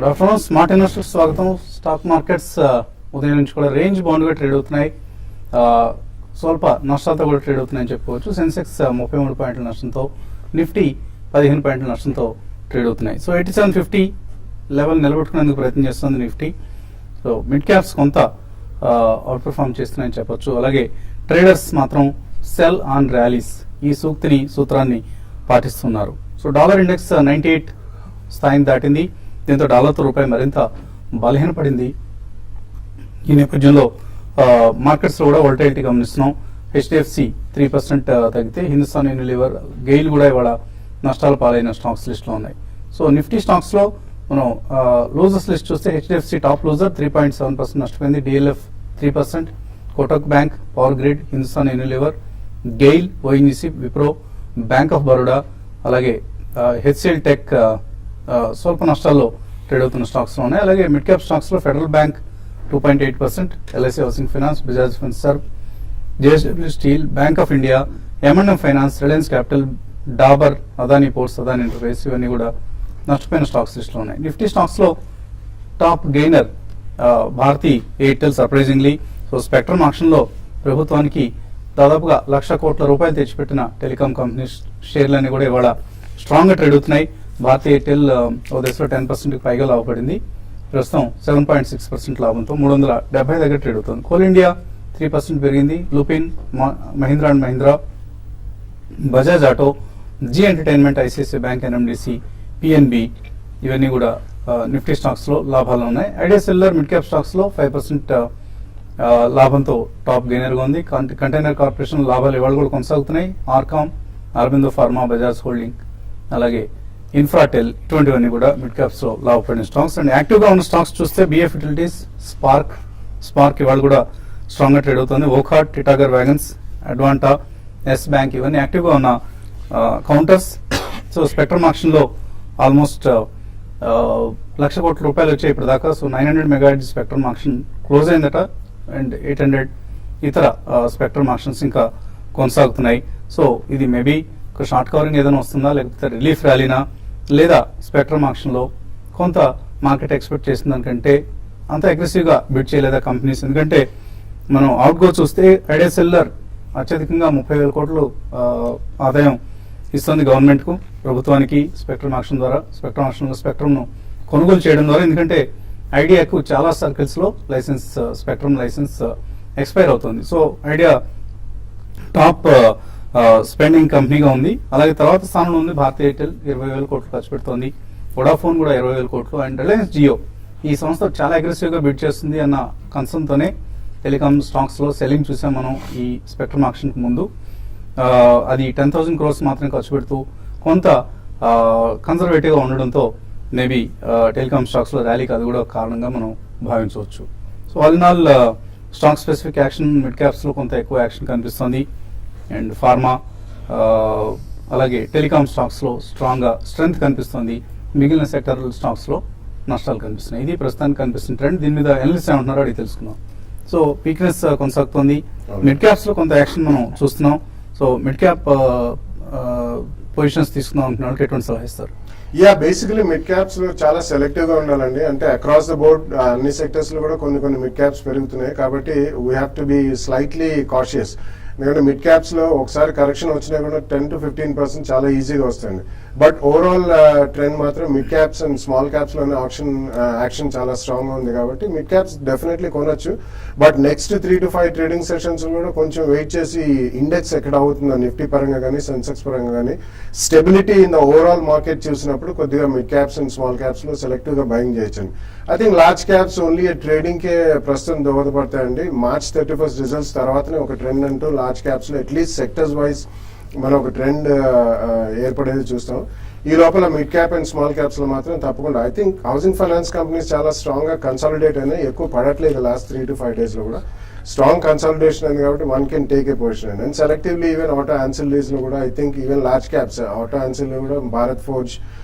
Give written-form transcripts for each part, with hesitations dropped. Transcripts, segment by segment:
Good afternoon smart investors స్వాగతం. Stock markets ఉదయం నుంచి కూడా రేంజ్ బౌండ్ గా ట్రేడ్ అవుతున్నాయి. స్వల్ప నష్టాలతో కూడా ట్రేడ్ అవుతున్నాయని చెప్పుకోవచ్చు. సెన్సెక్స్ 33 పాయింట్ల నష్టంతో, నిఫ్టీ 15 పాయింట్ల నష్టంతో ట్రేడ్ అవుతున్నాయి. సో 8750 లెవెల్ నిలబెట్టుకునేందుకు ప్రయత్నం చేస్తుంది నిఫ్టీ. సో మిడ్ క్యాప్స్ కొంత అవుట్ పర్ఫార్మ్ చేస్తున్నాయని చెప్పొచ్చు. అలాగే ట్రేడర్స్ మాత్రం సెల్ ఆన్ ర్యాలీస్ ఈ సూత్రాన్ని పాటిస్తున్నారు. సో డాలర్ ఇండెక్స్ 98 స్థాయిని దాటింది. దీంతో డాలర్తో రూపాయి మరింత బలహీనపడింది. ఈ నేపథ్యంలో మార్కెట్స్ లో కూడా వోల్టాలిటీ గమనిస్తున్నాం. హెచ్డిఎఫ్సి 3% తగ్గితే హిందుస్థాన్ యూనిలివర్, గెయిల్ కూడా ఇవాళ నష్టాల పాలైన స్టాక్స్ లిస్ట్ లో ఉన్నాయి. సో నిఫ్టీ స్టాక్స్ లో మనం లూజర్స్ లిస్ట్ చూస్తే హెచ్డిఎఫ్సి టాప్ లూజర్ 3.7% నష్టపోయింది. DLF 3%, Kotak bank, power grid, Hindustan Unilever, GAIL, ONGC, Wipro, bank of Baroda, అలాగే హెచ్సిఎల్ టెక్ స్వల్ప నష్టాల్లో ట్రేడ్ అవుతున్న స్టాక్స్ లో ఉన్నాయి. అలాగే మిడ్ క్యాప్ స్టాక్స్ లో federal bank 2.8%, LIC housing finance, Bajaj Finserv, JSW steel, bank of India, M&M finance, Reliance capital, Dabur, Adani ports, Adani enterprise ఇవన్నీ కూడా నష్టపోయిన స్టాక్స్ లిస్ట్ లో ఉన్నాయి. నిఫ్టీ స్టాక్స్ లో top gainer Bharti Airtel surprisingly. So spectrum auction లో ప్రభుత్వానికి దాదాపుగా 1,00,000 కోట్ల రూపాయలు తెచ్చిపెట్టిన టెలికాం కంపెనీ షేర్లన్నీ కూడా ఇవాళ స్ట్రాంగ్ గా ట్రేడ్ అవుతున్నాయి. భారతీ ఎయిర్టెల్ ఓ దశలో 10% పైగా లాభపడింది. ప్రస్తుతం 7.6% లాభంతో 370 దగ్గర ట్రేడ్ అవుతుంది. కోల్ ఇండియా 3% పెరిగింది. Lupin, Mahindra and Mahindra, Bajaj auto, Zee entertainment, ICICI bank, NMDC, PNB ఇవన్నీ కూడా నిఫ్టీ స్టాక్స్ లో లాభాలు ఉన్నాయి. Idea cellular mid cap stocks లో 5% లాభంతో టాప్ గెయినర్ గా ఉంది. కంటైనర్ కార్పొరేషన్ లాభాలు ఇవాళ కూడా కొనసాగుతున్నాయి. ఆర్కామ్, అరబిందో ఫార్మా, బజాజ్ హోల్డింగ్, అలాగే ఇన్ఫ్రాటెల్ ఇటువంటివన్నీ కూడా మిడ్ క్యాప్స్ లో లాభపడిన స్టాక్స్. అండ్ యాక్టివ్ గా ఉన్న స్టాక్స్ చూస్తే బిఎఫ్ యూటిలిటీస్, స్పార్క్ ఇవాళ కూడా స్ట్రాంగ్ గా ట్రేడ్ అవుతుంది. ఓఖాట్, Titagarh wagons, Advanta, Yes bank ఇవన్నీ యాక్టివ్ గా ఉన్న కౌంటర్స్. సో స్పెక్ట్రమ్ ఆక్షన్ లో ఆల్మోస్ట్ 1,00,000 కోట్ల రూపాయలు వచ్చాయి ఇప్పుడు దాకా. So 900 megahertz spectrum auction close అయిందట. అండ్ 800 ఇతర స్పెక్ట్రమ్ ఆక్షన్స్ ఇంకా కొనసాగుతున్నాయి. సో ఇది మేబీ ఒక షార్ట్ కవరింగ్ ఏదైనా వస్తుందా, లేకపోతే రిలీఫ్ ర్యాలీనా, లేదా స్పెక్ట్రమ్ ఆక్షన్ లో కొంత మార్కెట్ ఎక్స్పెక్ట్ చేసిన దానికంటే అంత అగ్రెసివ్ గా బిడ్ చేయలేదా కంపెనీస్. ఎందుకంటే మనం అవుట్ గో చూస్తే ఐడియా సెల్యులర్ అత్యధికంగా 30,000 కోట్లు ఆదాయం ఇస్తుంది గవర్నమెంట్ కు, ప్రభుత్వానికి స్పెక్ట్రమ్ ఆక్షన్ ద్వారా. స్పెక్ట్రమ్ ఆక్షన్ లో స్పెక్ట్రమ్ ను కొనుగోలు చేయడం ద్వారా, ఎందుకంటే ఐడియాకు చాలా సర్కిల్స్ లో లైసెన్స్, స్పెక్ట్రమ్ లైసెన్స్ ఎక్స్పైర్ అవుతుంది. సో ఐడియా టాప్ స్పెండింగ్ కంపెనీగా ఉంది. అలాగే తర్వాత స్థానంలో ఉంది భారతీ ఎయిర్టెల్, 20,000 కోట్లు ఖర్చు పెడుతోంది. వొడాఫోన్ కూడా 20,000 కోట్లు. అండ్ రిలయన్స్ జియో ఈ సంస్థ చాలా అగ్రెసివ్ గా బిడ్ చేస్తుంది అన్న కన్సర్న్ తోనే టెలికాం స్టాక్స్ లో సెల్లింగ్ చూసాం మనం ఈ స్పెక్ట్రమ్ ఆక్షన్ కు ముందు. అది 10,000 crores మాత్రం ఖర్చు పెడుతూ కొంత కన్సర్వేటివ్ గా ఉండడంతో మేబీ టెలికాం స్టాక్స్ లో ర్యాలీకి అది కూడా కారణంగా మనం భావించవచ్చు. So all in all stock specific action mid caps లో కొంత ఎక్కువ యాక్షన్ కనిపిస్తుంది. అండ్ ఫార్మా అలాగే టెలికాం స్టాక్స్ లో స్ట్రెంగ్త్ కనిపిస్తుంది. మిగిలిన సెక్టర్ స్టాక్స్ లో నష్టాలు కనిపిస్తున్నాయి. ఇది ప్రస్తుతానికి కనిపిస్తున్న ట్రెండ్. దీని మీద ఎనలిస్ట్ ఏమంటున్నారో అడిగి తెలుసుకుందాం. సో వీక్నెస్ కొనసాగుతుంది. మిడ్ క్యాప్స్ లో కొంత యాక్షన్ మనం చూస్తున్నాం. సో మిడ్ క్యాప్ పొజిషన్స్ తీసుకుందాం అంటున్నారు, ఎటువంటి సలహా ఇస్తారు? బేసికలీ మిడ్ క్యాప్స్ లో చాలా సెలెక్టివ్ గా ఉండాలండి. అంటే అక్రాస్ ద బోర్డ్ అన్ని సెక్టర్స్ లో కూడా కొన్ని మిడ్ క్యాప్స్ పెరుగుతున్నాయి. కాబట్టి we have to be slightly cautious. ఎందుకంటే మిడ్ క్యాప్స్ లో ఒకసారి కరెక్షన్ వచ్చినా కూడా 10 to 15% చాలా ఈజీగా వస్తుంది. బట్ ఓవరాల్ ట్రెండ్ మాత్రం mid caps and small caps లోనే యాక్షన్ చాలా స్ట్రాంగ్ గా ఉంది. కాబట్టి మిడ్ క్యాప్స్ డెఫినెట్లీ కొనొచ్చు. But next 3 to 5 trading sessions కూడా కొంచెం వెయిట్ చేసి ఇండెక్స్ ఎక్కడ అవుతుందో నిఫ్టీ పరంగా కానీ సెన్సెక్స్ పరంగా కానీ stability in the overall market చూసినప్పుడు కొద్దిగా mid caps and small caps లో సెలెక్టివ్ గా బయింగ్ చేయొచ్చు. I think large caps only trading కే ప్రస్తుతం దోహదపడతాయండి. March 31st రిజల్ట్స్ తర్వాతనే ఒక ట్రెండ్ అంటూ లార్జ్ క్యాప్స్ లో అట్లీస్ట్ సెక్టర్స్ వైజ్ మనం ఒక ట్రెండ్ ఏర్పడేది చూస్తాం. ఈ లోపల mid cap and small caps లో మాత్రం తప్పకుండా I think housing finance companies చాలా స్ట్రాంగ్ గా కన్సాలిడేట్ అయినాయి. ఎక్కువ పడట్లేదు లాస్ట్ 3 to 5 days లో కూడా. స్ట్రాంగ్ కన్సాలిడేషన్ అయింది కాబట్టి one can take a position. And selectively even auto ancillaries లో కూడా I think even large caps auto ancillary కూడా భారత్ ఫోర్జ్,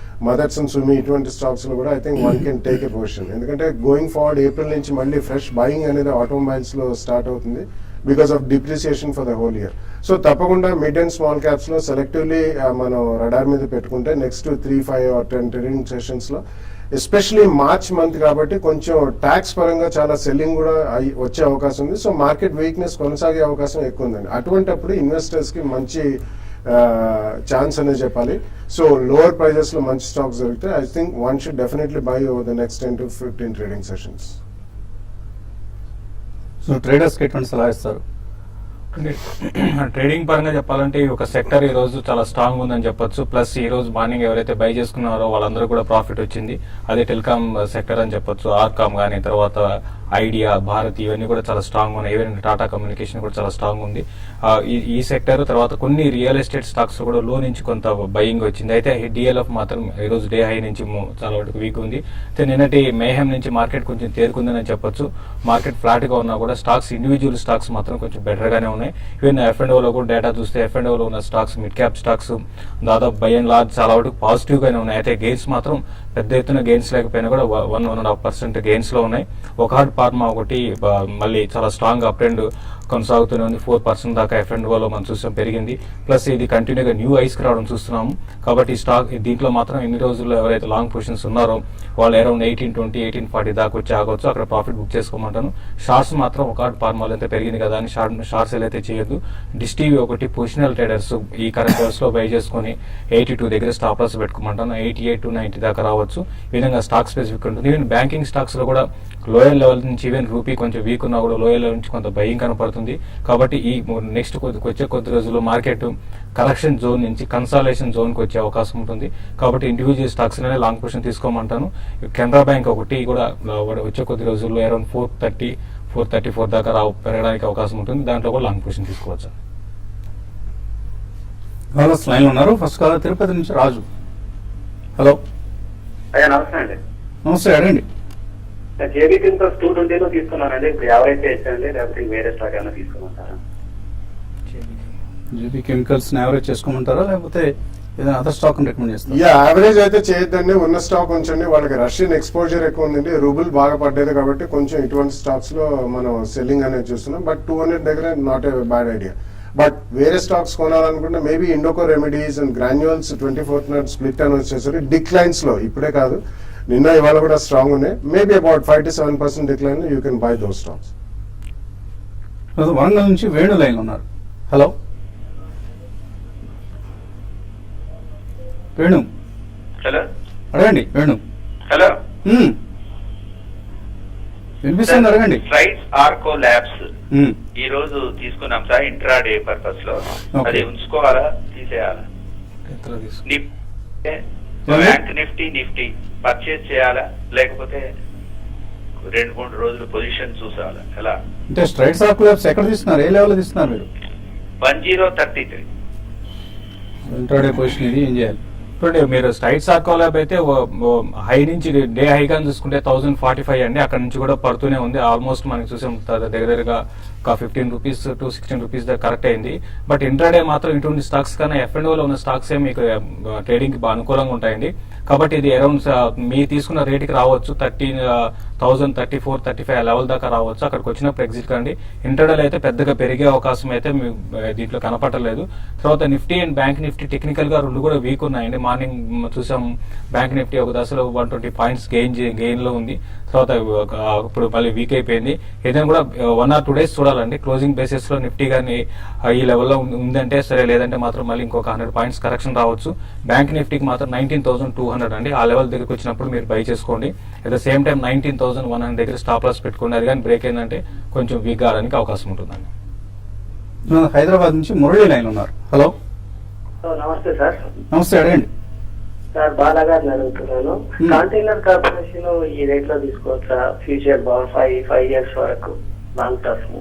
మదర్స్ అండ్ సుమి ఇటువంటి స్టాక్స్ లో కూడా I think one can take a position. ఎందుకంటే గోయింగ్ ఫార్వర్డ్ ఏప్రిల్ నుంచి మళ్ళీ fresh buying అనేది ఆటోమొబైల్స్ లో స్టార్ట్ అవుతుంది because of depreciation for the whole year. So తప్పకుండా మిడ్ అండ్ స్మాల్ క్యాప్స్ లో సెలెక్టివ్లీ మనం రడార్ మీద పెట్టుకుంటే నెక్స్ట్ 3, 5 or 10 ట్రేడింగ్ సెషన్స్ లో ఎస్పెషలీ మార్చ్ మంత్ కాబట్టి కొంచెం ట్యాక్స్ పరంగా చాలా సెల్లింగ్ కూడా వచ్చే అవకాశం ఉంది. సో మార్కెట్ వీక్నెస్ కొనసాగే అవకాశం ఎక్కువ ఉందండి. అటువంటప్పుడు ఇన్వెస్టర్స్ కి మంచి ఛాన్స్ అనే చెప్పాలి. సో లోవర్ ప్రైజెస్ లో మంచి స్టాక్స్ దొరికితే I think one should definitely by over the next 10 to 15 trading sessions. So traders కి ఎటువంటి సలహా ఇస్తారు? ట్రేడింగ్ పరంగా చెప్పాలంటే ఈ ఒక సెక్టర్ ఈ రోజు చాలా స్ట్రాంగ్ ఉందని చెప్పొచ్చు. ప్లస్ ఈ రోజు మార్నింగ్ ఎవరైతే బై చేసుకున్నారో వాళ్ళందరూ కూడా ప్రాఫిట్ వచ్చింది. అదే టెలికామ్ సెక్టర్ అని చెప్పొచ్చు. ఆర్కామ్ కానీ, తర్వాత ఐడియా, భారత్, ఇవన్నీ కూడా చాలా స్ట్రాంగ్ ఉన్నాయి. ఈవెన్ టాటా కమ్యూనికేషన్ కూడా చాలా స్ట్రాంగ్ ఉంది. ఈ సెక్టర్ తర్వాత కొన్ని రియల్ ఎస్టేట్ స్టాక్స్ కూడా లో నుంచి కొంత బయింగ్ వచ్చింది. అయితే డిఎల్ఎఫ్ మాత్రం ఈ రోజు డే హై నుంచి చాలా వరకు వీక్ ఉంది. అయితే నిన్నటి మేహం నుంచి మార్కెట్ కొంచెం తేరుకుందని చెప్పొచ్చు. మార్కెట్ ఫ్లాట్ గా ఉన్నా కూడా స్టాక్స్, ఇండివిజువల్ స్టాక్స్ మాత్రం కొంచెం బెటర్ గానే ఉన్నాయి. ఈవెన్ F&O లో కూడా డేటా చూస్తే F&O లో ఉన్న స్టాక్స్, మిడ్ క్యాప్ స్టాక్స్ దాదాపు బై అండ్ లార్జ్ చాలా వరకు పాజిటివ్ గానే ఉన్నాయి. అయితే గెయిన్స్ మాత్రం పెద్ద ఎత్తున గెయిన్స్ లేకపోయినా కూడా 1.5% గెయిన్స్ లో ఉన్నాయి. ఒకహాట్ ఫార్మా ఒకటి మళ్ళీ చాలా స్ట్రాంగ్ అప్ ట్రెండ్ కొనసాగుతూనే ఉంది. 4% దాకా F&O లో మనం చూసాం పెరిగింది. ప్లస్ ఇది కంటిన్యూగా న్యూ ఐస్ కి రావడం చూస్తున్నాము. కాబట్టి స్టాక్ దీంట్లో మాత్రం ఇన్ని రోజుల్లో ఎవరైతే లాంగ్ పొజిషన్స్ ఉన్నారో వాళ్ళు అరౌండ్ 1820, 1840 దాకా వచ్చి ఆగవచ్చు. అక్కడ ప్రాఫిట్ బుక్ చేసుకోమంటాను. షార్ట్స్ మాత్రం ఒకహాట్ ఫార్మాలో అయితే పెరిగింది కదా అని షార్ట్స్ అయితే చేయొద్దు. డిష్ టీవీ ఒకటి పొజిషనల్ ట్రేడర్స్ ఈ కరెంట్ అవర్స్ లో బై చేసుకుని 82 దగ్గర స్టాప్ లాస్ పెట్టుకోమంటాను. 88 to 90 దాకా రావచ్చు. ఈ విధంగా స్టాక్ స్పెసిఫిక్ ఉంటుంది. ఈవెన్ బ్యాంకింగ్ స్టాక్స్ లో కూడా లోయర్ లెవెల్ నుంచి ఈవెన్ రూపీ కొంచెం వీక్ ఉన్నా కూడా లోయర్ లెవెల్ నుంచి కొంత బయింగ్ కనపడుతుంది. కాబట్టి ఈ నెక్స్ట్ వచ్చే కొద్ది రోజుల్లో మార్కెట్ కరెక్షన్ జోన్ నుంచి కన్సాలేషన్ జోన్ కి వచ్చే అవకాశం ఉంటుంది. కాబట్టి ఇండివిజువల్ స్టాక్స్ లోనే లాంగ్ పొజిషన్ తీసుకోమంటాను. కెనరా బ్యాంక్ ఒకటి కూడా వచ్చే కొద్ది రోజుల్లో అరౌండ్ 430, 434 దాకా పెరగడానికి అవకాశం ఉంటుంది. దాంట్లో కూడా లాంగ్ పొజిషన్ తీసుకోవచ్చు. కాలర్స్ లైన్ లో ఉన్నారు. ఫస్ట్ కాలర్ తిరుపతి నుంచి రాజు. హలో. అయ్యా నమస్తే అండి. నమస్తే, అడగండి. జేబీటీ 220 తీసుకున్నానండి. ఇప్పుడు యావరేజ్ చేయండి, లేకపోతే వేరే స్టాక్ ఏమైనా తీసుకున్నారా? జేబీ కెమికల్స్ యావరేజ్ చేసుకోమంటారా, లేకపోతే ఏదైనా అదర్ స్టాక్ రికమెండ్ చేస్తారా? యావరేజ్ అయితే చేయొద్దండి. ఉన్న స్టాక్ ఉంచండి. వాళ్ళకి రష్యన్ ఎక్స్పోజర్ ఎక్కువ ఉందండి. రూబుల్ బాగా పడ్డది కాబట్టి కొంచెం ఇటువంటి స్టాక్స్ లో మనం సెల్లింగ్ అనేది చూస్తున్నాం. బట్ 200 దగ్గర not a bad idea. But వేరే స్టాక్స్ కొనాలనుకుంటే maybe Indoco Remedies and Granules 24th not split అని వచ్చేసరికి డిక్లైన్స్ లో ఇప్పుడే కాదు, నిన్న ఇవాళ కూడా స్ట్రాంగ్ ఉన్నాయి. Maybe about 5 to 7% decline you can by those stocks. Warangal నుంచి వేణు లైన్ ఉన్నారు. హలో వేణు. హలో అడగండి వేణు. హలో వినిపిస్తుంది, అడగండి. రైస్ ఆర్కో ల్యాబ్స్ ఈ రోజు తీసుకున్నాం సార్, ఇంట్రాడే పర్పస్ లో. అది ఉంచుకోవాలా, తీసేయాలా? బ్యాంక్ నిఫ్టీ పర్చేజ్ చేయాలా, లేకపోతే 2-3 రోజులు పొజిషన్ చూసాలా, ఎలా? అంటే స్ట్రైట్ ఆర్కో ల్యాబ్స్ ఎక్కడ తీస్తున్నారు, ఏ లెవెల్ తీస్తున్నారు మీరు? 1033 ఇంట్రాడే పొజిషన్ ఇది ఏం చేయాలి? చూడండి, మీరు స్ట్రైట్ ఆర్కో ల్యాబ్ అయితే హై నుంచి డే హైగా చూసుకుంటే 1045 అండి. అక్కడ నుంచి కూడా పడుతూనే ఉంది. ఆల్మోస్ట్ మనకి చూసాం దగ్గరగా ఒక 15 రూపీస్ to 16 రూపీస్ దగ్గర కరెక్ట్ అయింది. బట్ ఇంట్రాడే మాత్రం ఇటువంటి స్టాక్స్ కన్నా F&O లో ఉన్న స్టాక్స్ మీకు ట్రేడింగ్ కి బాగా అనుకూలంగా ఉంటాయండి. కాబట్టి ఇది అరౌండ్ మీరు తీసుకున్న రేటుకి రావచ్చు. 13,000, 34, 35 లెవెల్ దాకా రావచ్చు. అక్కడికి వచ్చినప్పుడు ఎగ్జిట్ కండి. ఇంటర్డల్ అయితే పెద్దగా పెరిగే అవకాశం అయితే దీంట్లో కనపడలేదు. తర్వాత Nifty and bank Nifty technical గా రెండు కూడా వీక్ ఉన్నాయండి. మార్నింగ్ చూసాం బ్యాంక్ నిఫ్టీ ఒక దశలో 120 పాయింట్స్ గెయిన్ లో ఉంది. తర్వాత ఇప్పుడు మళ్ళీ వీక్ అయిపోయింది. ఏదైనా కూడా 1 or 2 days చూడాలండి. క్లోజింగ్ బేసిస్ లో నిఫ్టీ గానీ ఈ లెవెల్లో ఉందంటే సరే, లేదంటే మాత్రం మళ్ళీ ఇంకొక 100 పాయింట్స్ కరెక్షన్ రావచ్చు. బ్యాంక్ నిఫ్టీకి మాత్రం 19,200 అండి. ఆ లెవెల్ దగ్గరికి వచ్చినప్పుడు మీరు బై చేసుకోండి. అట్ ద సేమ్ టైం 19,100 దగ్గర స్టాప్ లాస్ పెట్టుకోండి. అది కానీ బ్రేక్ అయిందంటే కొంచెం వీక్ కావడానికి అవకాశం ఉంటుందండి. హైదరాబాద్ నుంచి మురళి లైన్ ఉన్నారు. హలో. నమస్తే సార్. నమస్తే, అడగండి. సార్ బాలాగారిని అడుగుతున్నాను. కంటైనర్ కార్పొరేషన్ ఈ రేట్ లో తీసుకోవచ్చా? ఫ్యూచర్ బాగా 5 years వరకు లాంగ్ టర్మ్.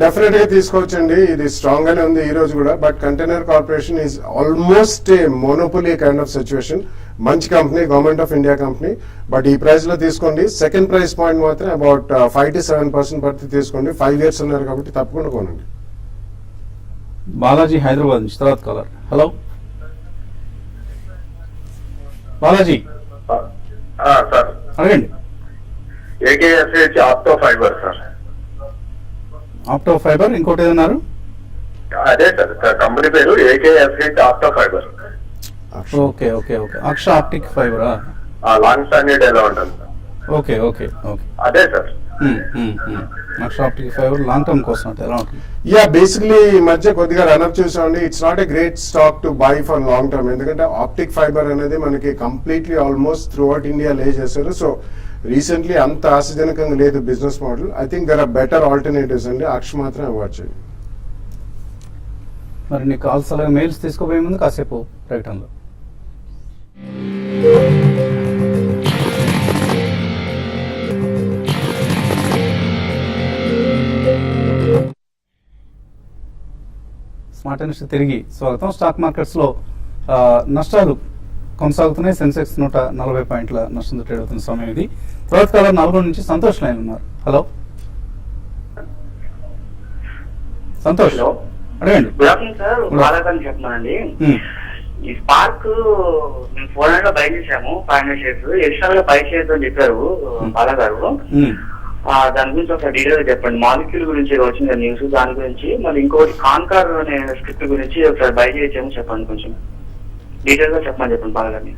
డెఫినెట్ గా తీసుకోవచ్చండి. ఇది స్ట్రాంగ్ గానే ఉంది ఈ రోజు కూడా. But container corporation is almost a monopoly kind of situation. మంచి company, government of India company. But ఈ ప్రైస్ లో తీసుకోండి. సెకండ్ ప్రైస్ పాయింట్ మాత్రం అబౌట్ 5 to 7% పడితే తీసుకోండి. 5 years ఉన్నారు కాబట్టి తప్పకుండా కొనండి. బాలాజీ హైదరాబాద్ నుంచి తర్వాత కాలర్. హలో బాలాజీ, సార్ అడగండి. AKSH opto fibre sir. Opto fibre, ఇంకోటి ఏదన్నారు? అదే సార్ కంపెనీ పేరు AKSH opto fibre. Okay okay okay Aksh optic ఫైబరా? లాంగ్ స్టాండర్డ్ ఎలా ఉంటుంది సార్? Okay okay okay. అదే sir. Aksh optic fibre long term కోసం అంటే ఎలా ఉంటుంది? యా, బేసిక్లీ ఈ మధ్య కొద్దిగా రన్అప్ చూసామండి. It's not a great stock to buy for long term, ఎందుకంటే ఆప్టిక్ ఫైబర్ అనేది మనకి completely almost throughout India lay చేశారు. సో రీసెంట్లీ అంత ఆశాజనకంగా లేదు business model. I think there are better alternatives అండి. అక్ష మాత్రం అవాయిడ్ చేయండి. మరి నీ కాల్స్ అలాగే మెయిల్స్ తీసుకోబోయే ముందు కాసేపు ప్రకటనలో. స్మార్ట్ ఇన్వెస్టర్ తిరిగి స్వాగతం. స్టాక్ మార్కెట్స్లో నష్టాలు కొనసాగుతున్నాయి. సెన్సెక్స్ 140 పాయింట్ల నష్టంతో ట్రేడ్ అవుతున్న సమయం ఇది. తర్వాత కాలం 4 నుంచి సంతోష్ లైన్ ఉన్నారు. హలో సంతోష్, హలో, అడగండి. Good afternoon sir. బాలాగారు చెప్తున్నానండి. ఈ స్పార్క్ మేము 400 లో బై చేసాము, 500 షేర్స్. ఎక్స్ట్రా గా బై షేర్స్ అని చెప్పారు బాలాగారు. దాని గురించి ఒక డీటెయిల్ చెప్పండి. మాలిక్యూల్ గురించి వచ్చింది న్యూస్, దాని గురించి. మళ్ళీ ఇంకోటి కాన్కార్ అనే స్క్రిప్ట్ గురించి ఒకసారి బై చేయొచ్చాము, చెప్పండి. కొంచెం డీటెయిల్ గా చెప్పమని చెప్పండి బాలాగారిని.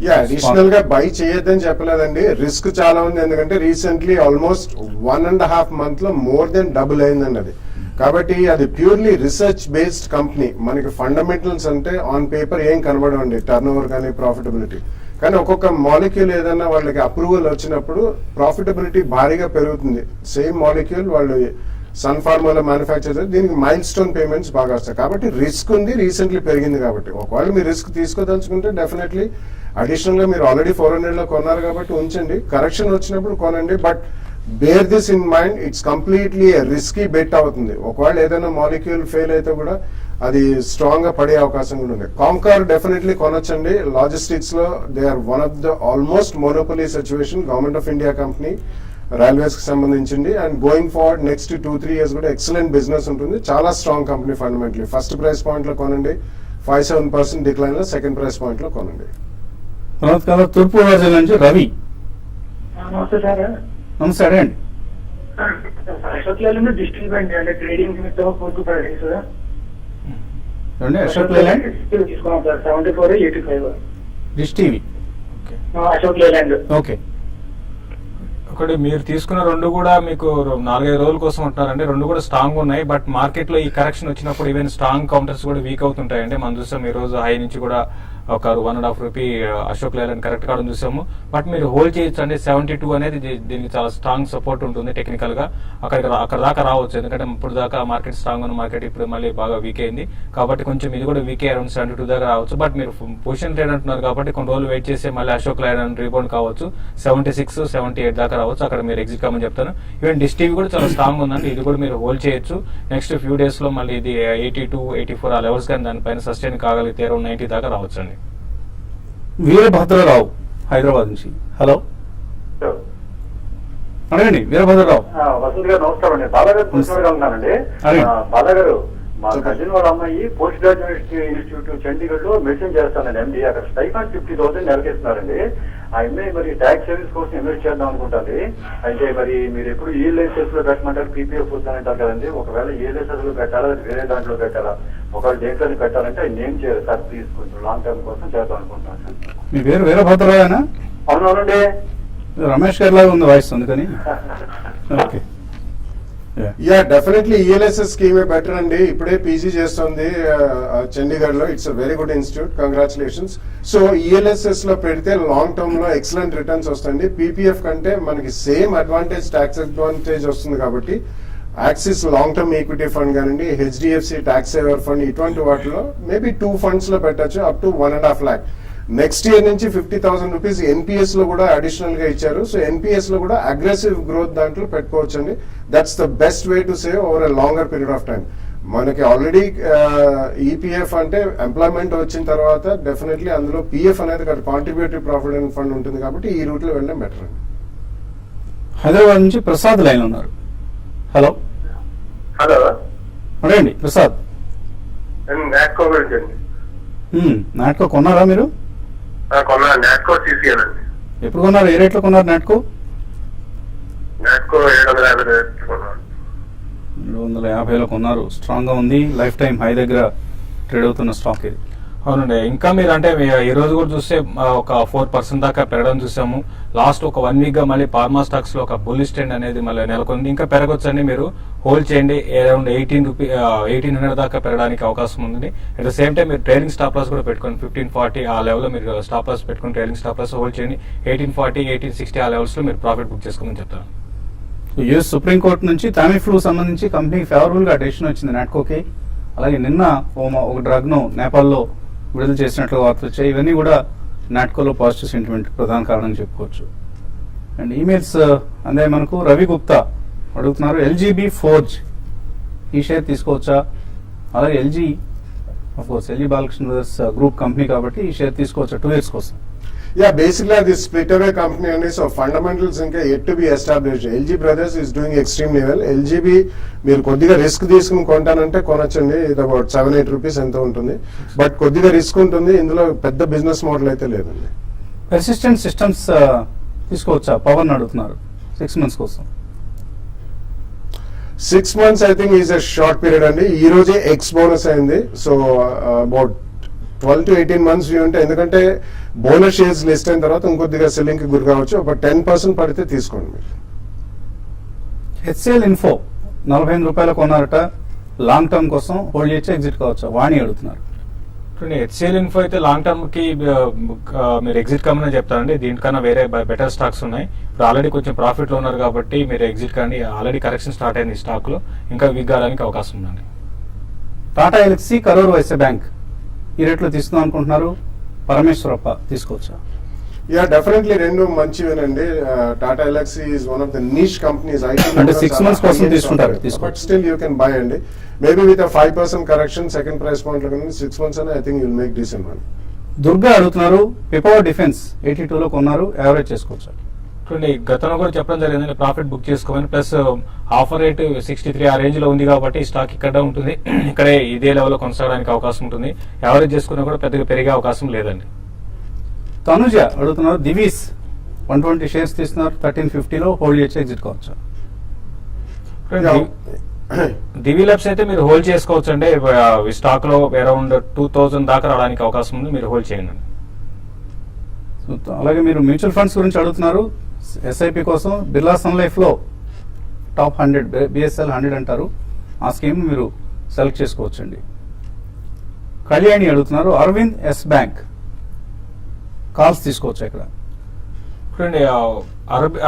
యా, అడిషనల్ గా బై చేయొద్దని చెప్పలేదండి. రిస్క్ చాలా ఉంది, ఎందుకంటే రీసెంట్లీ ఆల్మోస్ట్ 1.5 month లో మోర్ దెన్ డబుల్ అయిందండి అది. కాబట్టి అది ప్యూర్లీ రీసెర్చ్ బేస్డ్ కంపెనీ. మనకి ఫండమెంటల్స్ అంటే ఆన్ పేపర్ ఏం కనబడవండి, టర్న్ ఓవర్ కానీ ప్రాఫిటబిలిటీ. కానీ ఒక్కొక్క మాలిక్యూల్ ఏదైనా వాళ్ళకి అప్రూవల్ వచ్చినప్పుడు ప్రాఫిటబిలిటీ భారీగా పెరుగుతుంది. సేమ్ మాలిక్యూల్ వాళ్ళు సన్ ఫార్మాలో మ్యానుఫ్యాక్చర్ చేస్తారు, దీనికి మైల్ స్టోన్ పేమెంట్స్ బాగా వస్తాయి. కాబట్టి రిస్క్ ఉంది, రీసెంట్లీ పెరిగింది. కాబట్టి ఒకవేళ మీరు రిస్క్ తీసుకోదలుచుకుంటే డెఫినెట్లీ అడిషనల్ గా మీరు ఆల్రెడీ 400 లో కొన్నారు కాబట్టి ఉంచండి. కరెక్షన్ వచ్చినప్పుడు కొనండి. But bear this in mind, it's completely risky bet అవుతుంది. ఒకవేళ ఏదైనా మాలిక్యూల్ ఫెయిల్ అయితే కూడా అది స్ట్రాంగ్ గా పడే అవకాశం కూడా ఉంది. కాంకార్ డెఫినెట్లీ కొనొచ్చండి. లాజిస్టిక్స్ లో they are one of the almost monopoly situation. Government of India company, railways కి సంబంధించింది. And going forward next 2-3 years కూడా ఎక్సలెంట్ బిజినెస్ ఉంటుంది. చాలా strong company fundamentally. First price point లో కొనండి, 5-7% డిక్లైన్ లో. సెకండ్ ప్రైస్ పాయింట్ లో కొనండి. తర్వాత కాలం తూర్పు గోదావరి నుంచి రవి. నమస్తే సార్. నమస్తే, అడగండి. అశోక్ లేలాండ్ డిస్ట్రిక్ట్ బ్యాంక్ అంటే trading 4 to 5 days Ashok Leyland తీసుకున్నాం sir. 74.85 dish TV. Ashok Leyland. Okay. ఒకటి మీరు తీసుకున్న రెండు కూడా మీకు 4-5 రోజుల కోసం ఉంటున్నారండి. రెండు కూడా స్ట్రాంగ్ ఉన్నాయి. బట్ మార్కెట్ లో ఈ కరెక్షన్ వచ్చినప్పుడు ఈవెన్ స్ట్రాంగ్ కౌంటర్స్ కూడా వీక్ అవుతుంటాయండి. మనం చూసాం ఈ రోజు హై నుంచి కూడా ఒక 1.5 రూపీ అశోక్ లేలాండ్ కరెక్ట్ కావడం చూసాము. బట్ మీరు హోల్డ్ చేయొచ్చు అండి. 72 అనేది దీనికి చాలా స్ట్రాంగ్ సపోర్ట్ ఉంటుంది టెక్నికల్ గా. అక్కడ దాకా రావచ్చు, ఎందుకంటే ఇప్పుడు దాకా మార్కెట్ స్ట్రాంగ్ ఉన్న మార్కెట్ ఇప్పుడు మళ్ళీ బాగా వీక్ అయింది. కాబట్టి కొంచెం ఇది కూడా వీక్ అరౌండ్ 72 దాకా రావచ్చు. బట్ మీరు పొజిషన్ ట్రేడ్ అంటున్నారు కాబట్టి కొన్ని రోజులు వెయిట్ చేస్తే మళ్ళీ అశోక్ లేలాండ్ రీబౌండ్ కావచ్చు. 76-78 దాకా రావచ్చు. అక్కడ మీరు ఎగ్జిట్ కామని చెప్తాను. ఈవెన్ డిష్ టీవీ కూడా చాలా స్ట్రాంగ్ ఉందండి. ఇది కూడా మీరు హోల్డ్ చేయొచ్చు. నెక్స్ట్ ఫ్యూ డేస్ లో మళ్ళీ ఇది 82-84 ఆ లెవెల్స్ కానీ దానిపైన సస్టైన్ కాగలిగితే అరౌండ్ 90 దాకా రావచ్చు అండి. వీరభద్రరావు హైదరాబాద్ నుంచి. హలో, అడగండి వీరభద్రరావు. వసంత్ గారు నమస్కారం అండి. బాలాగారు ఉన్నానండి. బాలాగారు, మా కజిన్ వాళ్ళ అమ్మాయి పోస్ట్ గ్రాడ్యుయేట్ ఇన్స్టిట్యూట్ చండీగఢ్ లో మెడిసిన్ చేస్తానండి, ఎండి. అక్కడ స్టైఫండ్ 50,000 నెలకేస్తున్నారండి. ఆ అమ్మాయి మరి ట్యాక్స్ సేవింగ్స్ కోసం ఇన్వెస్ట్ చేద్దాం అనుకుంటుంది. అయితే మరి మీరు ఎప్పుడు ఈఎల్ఐసెస్ లో పెట్టమంటారు, పీపీఎఫ్ వద్దానంటారు కదండి. ఒకవేళ ఈఎల్ఐసెస్ లో పెట్టాలా, వేరే దాంట్లో పెట్టాలా? ఒకవేళ దేంట్లో పెట్టాలంటే ఆయన నేమ్ చేయాలి సార్. ప్లీజ్ కొంచెం లాంగ్ టర్మ్ కోసం చేద్దాం అనుకుంటున్నాను సార్. మీ పేరు వీరభద్రరావేనా? అవునవునండి. రమేష్ గారి లాగా ఉంది వాయిస్, అందుకని. ఓకే. యా, డెఫినెట్లీ ఈఎల్ఎస్ఎస్ స్కీమే బెటర్ అండి. ఇప్పుడే పీజీ చేస్తుంది చండీగఢ్ లో. It's a very good institute, congratulations. So ELSS లో పెడితే లాంగ్ టర్మ్ లో ఎక్సలెంట్ రిటర్న్స్ వస్తాయండి. పీపీఎఫ్ కంటే మనకి సేమ్ అడ్వాంటేజ్, ట్యాక్స్ అడ్వాంటేజ్ వస్తుంది. కాబట్టి Axis long term equity fund కానివ్వండి, హెచ్డిఎఫ్సి ట్యాక్స్ సేవర్ ఫండ్, ఇటువంటి వాటిలో మేబీ 2 funds లో పెట్టచ్చు up to 1.5 lakh. Next year నుంచి 50,000 రూపీస్ ఎన్పిఎస్ లో కూడా అడిషనల్ గా ఇచ్చారు. సో ఎన్పిఎస్ లో కూడా అగ్రెసివ్ గ్రోత్ దాంట్లో పెట్టుకోవచ్చు అండి. That's the best way to save over a longer period of time. మనకి ఆల్రెడీ ఈపీఎఫ్ అంటే ఎంప్లాయ్మెంట్ వచ్చిన తర్వాత డెఫినెట్లీ అందులో పిఎఫ్ అనేది కాంట్రిబ్యూటరీ ప్రావిడెంట్ ఫండ్ ఉంటుంది. కాబట్టి ఈ రూట్ లో వెళ్ళడం బెటర్ అండి. హైదరాబాద్ నుంచి ప్రసాద్ లైన్ ఉన్నారు. హలో, హలో, అడగండి ప్రసాద్. నాట్కో గురించి అండి. నాట్కో కొన్నారా మీరు? కొన్నాను. నాట్కో సిసిఎల్ అండి. ఎప్పుడు కొన్నారు? ఏ రేట్లో కొన్నారు నాట్కో? నాట్కో 750 కొన్నాను. 750లో కొన్నారు. స్ట్రాంగ్ గా ఉంది. లైఫ్ టైం హై దగ్గర ట్రేడ్ అవుతున్న స్టాక్ ఇది. అవునండి, ఇంకా మీరు అంటే ఈ రోజు కూడా చూస్తే ఒక 4% దాకా పెరగడం చూసాము. లాస్ట్ ఒక 1 వీక్ గా మళ్ళీ ఫార్మా స్టాక్స్ లో ఒక బుల్లిష్ ట్రెండ్ అనేది మళ్ళీ నెలకొంది. ఇంకా పెరగొచ్చండి, మీరు హోల్డ్ చేయండి. అరౌండ్ 1800 దాకా పెరగడానికి అవకాశం ఉంది. అట్ ద సేమ్ టైం మీరు ట్రైలింగ్ స్టాప్ లాస్ కూడా పెట్టుకోండి. 1540 ఆ లెవెల్ లో మీరు స్టాప్ లాస్ పెట్టుకుని ట్రైలింగ్ స్టాప్ లాస్ హోల్డ్ చేయండి. 1840, 1860 ఆ లెవెల్స్ లో మీరు ప్రాఫిట్ బుక్ చేసుకోమని చెప్తాను. యుఎస్ సుప్రీంకోర్టు నుంచి టామిఫ్లూ సంబంధించి కంపెనీకి ఫేవరబుల్ గా డెసిషన్ వచ్చింది నాట్కోకి. అలాగే నిన్న ఒక డ్రగ్ ను నేపాల్లో విడుదల చేసినట్లు వార్తలు వచ్చాయి. ఇవన్నీ కూడా నాట్కోలో పాజిటివ్ సెంటిమెంట్ ప్రధాన కారణం చెప్పుకోవచ్చు. అండ్ ఈమెయిల్స్ అందే మనకు రవి గుప్తా అడుగుతున్నారు, ఎల్జీబీ ఫోర్జ్ ఈ షేర్ తీసుకోవచ్చా? అలాగే LG Balakrishna brothers group company కాబట్టి ఈ షేర్ తీసుకోవచ్చా 2 years కోసం? Yeah, basically this split away company and so fundamentals ఇంకా yet to be established. LG Brothers is doing extremely well. LGB మీరు కొద్దిగా రిస్క్ తీసుకుని కొంటానంటే కొనొచ్చండి. ఇది అబౌట్ 7-8 రూపీస్ ఎంత ఉంటుంది, బట్ కొద్దిగా రిస్క్ ఉంటుంది. ఇందులో పెద్ద బిజినెస్ మోడల్ అయితే లేదండి. పెర్సిస్టెంట్ సిస్టమ్స్ తీసుకోవచ్చా? పవన్ అడుగుతున్నారు 6 months కోసం. 6 months I think is a short period అండి. ఈ రోజే ఎక్స్ బోనస్ అయింది. So about 12 to 18 months view ఉంటే, ఎందుకంటే బోనస్ షేర్స్ లిస్ట్ అయిన తర్వాత ఇంకొద్దిగా సెల్లింగ్ కి గురి కావచ్చు. ఒక 10% పడితే తీసుకోండి మీరు. హెచ్సిఎల్ ఇన్ఫో 45 రూపాయలు కొన్నారట, లాంగ్ టర్మ్ కోసం హోల్డ్ చేసి ఎగ్జిట్ కావచ్చా? వాణి అడుగుతున్నారు. హెచ్సిఎల్ ఇన్ఫో అయితే లాంగ్ టర్మ్ కి మీరు ఎగ్జిట్ కమ్మని చెప్తారండి. దీనికన్నా వేరే బెటర్ స్టాక్స్ ఉన్నాయి. ఇప్పుడు ఆల్రెడీ కొంచెం ప్రాఫిట్ లో ఉన్నారు కాబట్టి మీరు ఎగ్జిట్ కానీ, ఆల్రెడీ కరెక్షన్ స్టార్ట్ అయింది స్టాక్ లో, ఇంకా వీక్ కావడానికి అవకాశం ఉందండి. టాటా ఎల్ఎక్సీ, కరూర్ వైశ్య బ్యాంక్ ఈ రేట్లో తీసుకుందాం అనుకుంటున్నారు. పరమేశ్వరప్ప తీసుకోవచ్చా? యా, డెఫినెట్లీ రెండు మంచివేనండి. Tata Elxsi is one of the niche companies. అంటే 6 months కోసం తీసుకుంటారు, but still you can buy అండి. Maybe with 5% correction second price point లో 6 months అని I think you'll make decent money. Durga అడుగుతున్నారు, పిపవర్ డిఫెన్స్ 82 లో కొన్నారు, యావరేజ్ చేసుకోవచ్చా? గతంలో కూడా చెప్పడం జరిగింది ప్రాఫిట్ బుక్ చేసుకోమని. ప్లస్ ఆఫర్ రేట్ 63 ఆ రేంజ్ లో ఉంది కాబట్టి స్టాక్ ఇక్కడ ఉంటుంది, ఇక్కడే ఇదే లెవెల్ లో కొనసాగడానికి అవకాశం ఉంటుంది. యావరేజ్ చేసుకున్నా కూడా పెద్దగా పెరిగే అవకాశం లేదండి. తనుజ అడుగుతున్నారు, దివీస్ 120 షేర్స్ తీస్తున్నారు, 1350 లో హోల్డ్ చేసి ఎగ్జిట్ కావచ్చా? దివి ల్యాబ్స్ అయితే మీరు హోల్డ్ చేసుకోవచ్చు అండి. స్టాక్ లో అరౌండ్ 2000 దాకా రావడానికి అవకాశం ఉంది, మీరు హోల్డ్ చేయండి. అలాగే మీరు మ్యూచువల్ ఫండ్స్ గురించి అడుగుతున్నారు. ఎస్ఐపి కోసం బిర్లా సన్ లైఫ్ లో టాప్ 100 బిఎస్ఎల్ 100 అంటారు, ఆ స్కీమ్ మీరు సెలెక్ట్ చేసుకోవచ్చండి. కళ్యాణి అడుగుతున్నారు, అరవింద్ ఎస్ బ్యాంక్ కాల్స్ తీసుకోవచ్చు ఇక్కడ? చూడండి,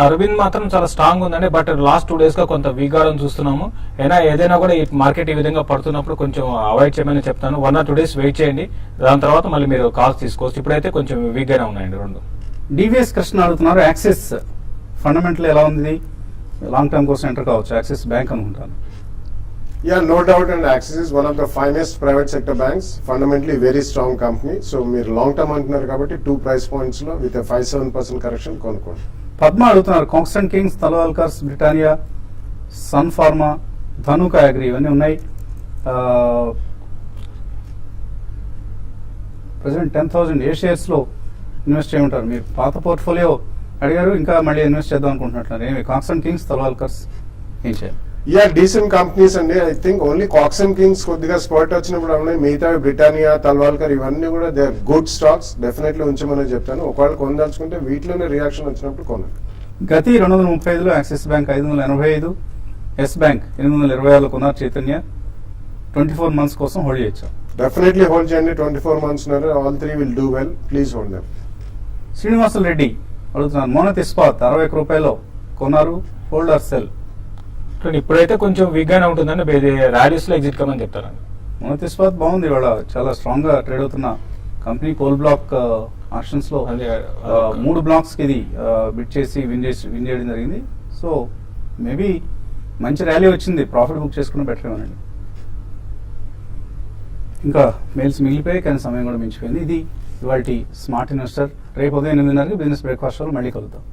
అరవింద్ మాత్రం చాలా స్ట్రాంగ్ ఉందండి, బట్ లాస్ట్ 2 days గా కొంత వీక్ అవడం చూస్తున్నాము. అయినా ఏదైనా కూడా ఈ మార్కెట్ ఈ విధంగా పడుతున్నప్పుడు కొంచెం అవాయిడ్ చేయమని చెప్తాను. 1 or 2 days వెయిట్ చేయండి, దాని తర్వాత మళ్ళీ మీరు కాల్స్ తీసుకోవచ్చు. ఇప్పుడైతే కొంచెం వీక్ గానే ఉన్నాయండి రెండు. డివిఎస్ కృష్ణ అడుగుతున్నారు, యాక్సిస్ ఫండమెంటల్ ఎలా ఉంది, లాంగ్ టర్మ్ కోసం ఎంటర్ కావచ్చు? యాక్సిస్ బ్యాంక్ అనుకుంటాను. Yeah, no doubt, and Axis is one of the finest private sector banks. Fundamentally very strong company. So మీరు లాంగ్ టర్మ్ అంటున్నారు కాబట్టి 2 price points లో విత్ 5-7% కరెక్షన్ కొనుక్కోండి. పద్మ అడుగుతున్నారు, Cox and Kings, Talwalkars, Britannia, Sun Pharma, Dhanuka Agri ఇవన్నీ ఉన్నాయి. Present 10,000 ఏ shares లో ఇన్వెస్ట్ చేయమంటారు? మీరు పాత పోర్ట్ఫోలియో అడిగారు, ఇంకా మళ్ళీ ఇన్వెస్ట్ చేద్దాం అనుకుంటున్నట్టు. ఏమి కాక్స్టన్ కింగ్స్, తలవాల్కర్స్ ఏం చేయాలి? యా, డీసెంట్ కంపెనీస్ అండి. I think only cox and kings కొద్దిగా స్పాట్ వచ్చినప్పుడు ఉన్నాయి. మిగతా బ్రిటానియా, తల్వాల్కర్ ఇవన్నీ కూడా they are good stocks. Definitely ఉంచమని చెప్తాను. ఒకవేళ కొనదలుచుకుంటే వీటిలోనే రియాక్షన్ వచ్చినప్పుడు కొనండి. గతి 235లో యాక్సిస్ బ్యాంక్ 585, ఎస్ బ్యాంక్ 826 కొన్నారు. చైతన్య 24 months కోసం హోల్డ్ చేయొచ్చు? డెఫినెట్లీ హోల్డ్ చేయండి. 24 months ఉన్నారు. All 3 will do well. Please hold them. Srinivasulu Reddy అడుగుతున్నారు, మోనత్ ఇస్పాత్ 61 రూపాయలు కొన్నారు, హోల్డ్ ఆర్ సెల్? ఇప్పుడైతే కొంచెం వీక్ గానే ఉంటుందండి, ర్యాలీస్ లో ఎగ్జిట్ కమని చెప్తారండి. మోనత్ ఇస్పాత్ బాగుంది, ఇవాళ చాలా స్ట్రాంగ్ గా ట్రేడ్ అవుతున్న కంపెనీ. కోల్ బ్లాక్ ఆప్షన్స్ లో 3 blocks కి ఇది బిట్ చేసి విన్ చేయడం జరిగింది. సో మేబీ మంచి ర్యాలీ వచ్చింది, ప్రాఫిట్ బుక్ చేసుకున్న బెటర్ ఏమనండి. ఇంకా మెయిల్స్ మిగిలిపోయాయి, కానీ సమయం కూడా మించిపోయింది. ఇది ఇవాళ స్మార్ట్ ఇన్వెస్టర్. రేపు ఉదయం 8:30 బిజినెస్ బ్రేక్ఫాస్ట్ మళ్ళీ కలుద్దాం.